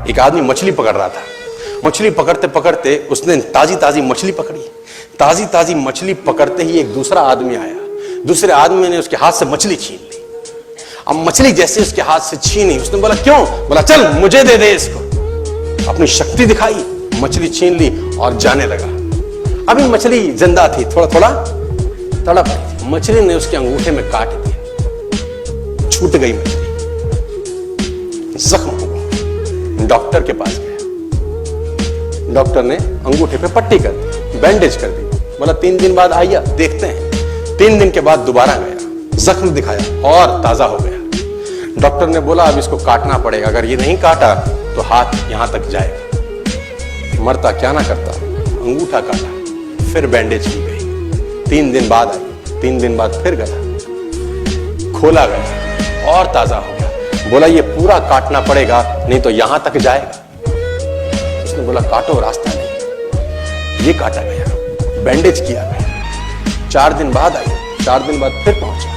एक आदमी मछली पकड़ रहा था। मछली पकड़ते पकड़ते उसने ताजी ताजी मछली पकड़ी। ताजी ताजी मछली पकड़ते ही एक दूसरा आदमी आया। दूसरे आदमी ने उसके हाथ से मछली छीन ली। अब मछली जैसे उसके हाथ से छीनी, उसने बोला क्यों? बोला चल मुझे दे दे इसको। अपनी शक्ति दिखाई, मछली छीन ली और जाने लगा। अभी मछली जिंदा थी, थोड़ा थोड़ा तड़प रही थी। मछली ने उसके अंगूठे में काट दिया, छूट गई मछली, जख्म हुआ। डॉक्टर के पास गया। डॉक्टर ने अंगूठे पे पट्टी कर दी, बैंडेज कर दी। बोला 3 दिन बाद आइए देखते हैं। 3 दिन के बाद दोबारा गया, जख्म दिखाया और ताजा हो गया। डॉक्टर ने बोला अब इसको काटना पड़ेगा, अगर ये नहीं काटा तो हाथ यहां तक जाएगा। मरता क्या ना करता, अंगूठा काटा, फिर बैंडेज की गई। 3 दिन बाद आई, 3 दिन बाद फिर गया, खोला गया और ताजा हो गया। बोला ये पूरा काटना पड़ेगा नहीं तो यहां तक जाएगा। उसने बोला काटो, रास्ता नहीं। ये काटा गया, बैंडेज किया गया। 4 दिन बाद आई, 4 दिन बाद फिर पहुंचा,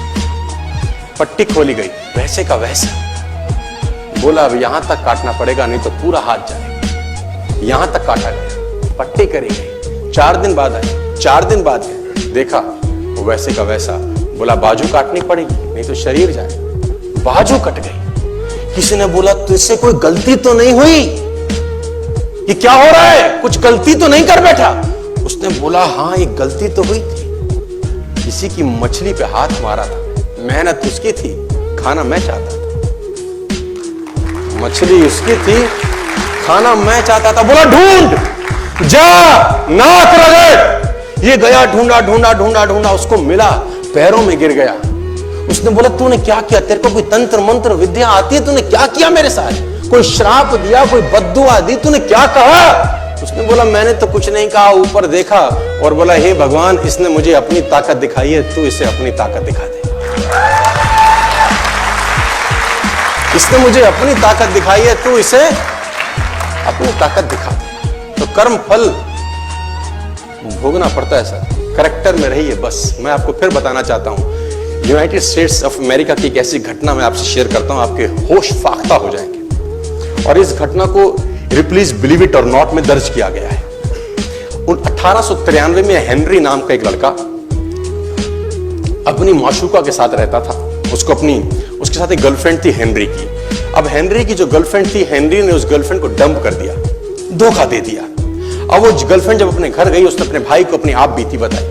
पट्टी खोली गई, वैसे का वैसा। बोला अब यहां तक काटना पड़ेगा नहीं तो पूरा हाथ जाएगा। यहां तक काटा गया, पट्टी करी गई। 4 दिन बाद आई, 4 दिन बाद गए, देखा वैसे का वैसा। बोला बाजू काटनी पड़ेगी नहीं तो शरीर जाए। बाजू कट गई। किसी ने बोला तुझसे कोई गलती तो नहीं हुई? ये क्या हो रहा है? कुछ गलती तो नहीं कर बैठा? उसने बोला हाँ एक गलती तो हुई थी। किसी की मछली पे हाथ मारा था, मेहनत उसकी थी, खाना मैं चाहता था। मछली उसकी थी, खाना मैं चाहता था। बोला ढूंढ, जा, नाक रगड़। ये गया, ढूंढा ढूंढा ढूंढा ढूंढा, उसको मिला, पैरों में गिर गया। उसने बोला तूने क्या किया? तेरे को कोई तंत्र मंत्र विद्या आती है? तूने क्या किया मेरे साथ? कोई श्राप दिया, कोई बद्दुआ दी? तूने क्या कहा? उसने बोला मैंने तो कुछ नहीं कहा, ऊपर देखा और बोला हे भगवान इसने मुझे अपनी ताकत दिखाई है, तू इसे अपनी ताकत दिखा दे। इसने मुझे अपनी ताकत दिखाई है, तू इसे अपनी ताकत दिखा दे। तो कर्म फल भोगना पड़ता है सर, करेक्टर में रहिए बस। मैं आपको फिर बताना चाहता हूं, यूनाइटेड स्टेट्स ऑफ अमेरिका की एक ऐसी घटना मैं आपसे शेयर करता हूं, आपके होश फाख्ता हो जाएंगे। और इस घटना को प्लीज बिलीव इट और नॉट में दर्ज किया गया है। 1893 में हेनरी नाम का एक लड़का अपनी माशूका के साथ रहता था। उसके साथ एक गर्लफ्रेंड थी हेनरी की। अब हेनरी की जो गर्लफ्रेंड थी, हेनरी ने उस गर्लफ्रेंड को डंप कर दिया, धोखा दे दिया। अब वो गर्लफ्रेंड जब अपने घर गई, उसने अपने भाई को अपनी आप बीती बताई।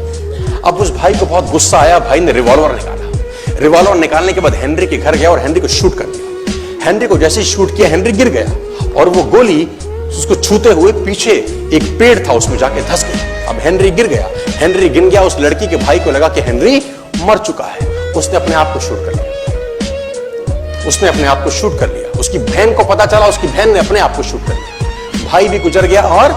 अब उस भाई को बहुत गुस्सा आया, भाई ने रिवॉल्वर निकाला। रिवॉल्वर निकालने के बाद हेनरी के घर गया और हेनरी को शूट कर दिया। हेनरी को जैसे ही शूट किया, हेनरी गिर गया और वो गोली उसको छूते हुए पीछे एक पेड़ था उसमें जाके धंस गई। अब हेनरी गिर गया, हेनरी गिर गया। उस लड़की के भाई को लगा कि हेनरी मर चुका है, उसने अपने आप को शूट कर लिया। उसने अपने आप को शूट कर लिया। उसकी बहन को पता चला, उसकी बहन ने अपने आप को शूट कर लिया। भाई भी गुजर गया और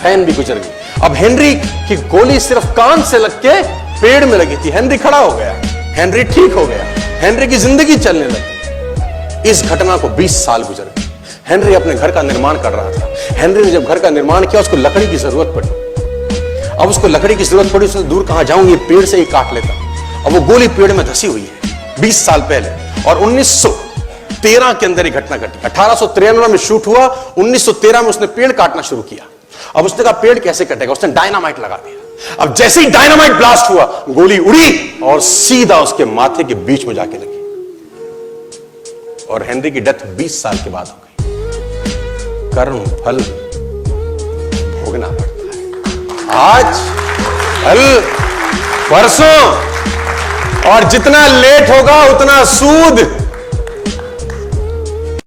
बहन भी गुजर गई। अब हेनरी की गोली सिर्फ कान से लग के पेड़ में लगी थी। हेनरी खड़ा हो गया, हेनरी ठीक हो गया, हेनरी की जिंदगी चलने लगी। इस घटना को 20 साल गुजर गए। हेनरी अपने घर का निर्माण कर रहा था। हेनरी ने जब घर का निर्माण किया, उसको लकड़ी की जरूरत पड़ी। अब उसको लकड़ी की जरूरत पड़ी, उसने दूर कहां जाऊंगी, पेड़ से ही काट लेता। अब वो गोली पेड़ में धसी हुई है 20 साल पहले। और 1913 के अंदर ये घटना घटी। 1893 में शूट हुआ, 1913 में उसने पेड़ काटना शुरू किया। अब उसने कहा पेड़ कैसे कटेगा, उसने डायनामाइट लगा दिया। अब जैसे ही डायनामाइट ब्लास्ट हुआ, गोली उड़ी और सीधा उसके माथे के बीच में जाके लगी और हेनरी की डेथ 20 साल के बाद हो गई। कर्म फल भोगना पड़ता है, आज कल परसों, और जितना लेट होगा उतना सूद।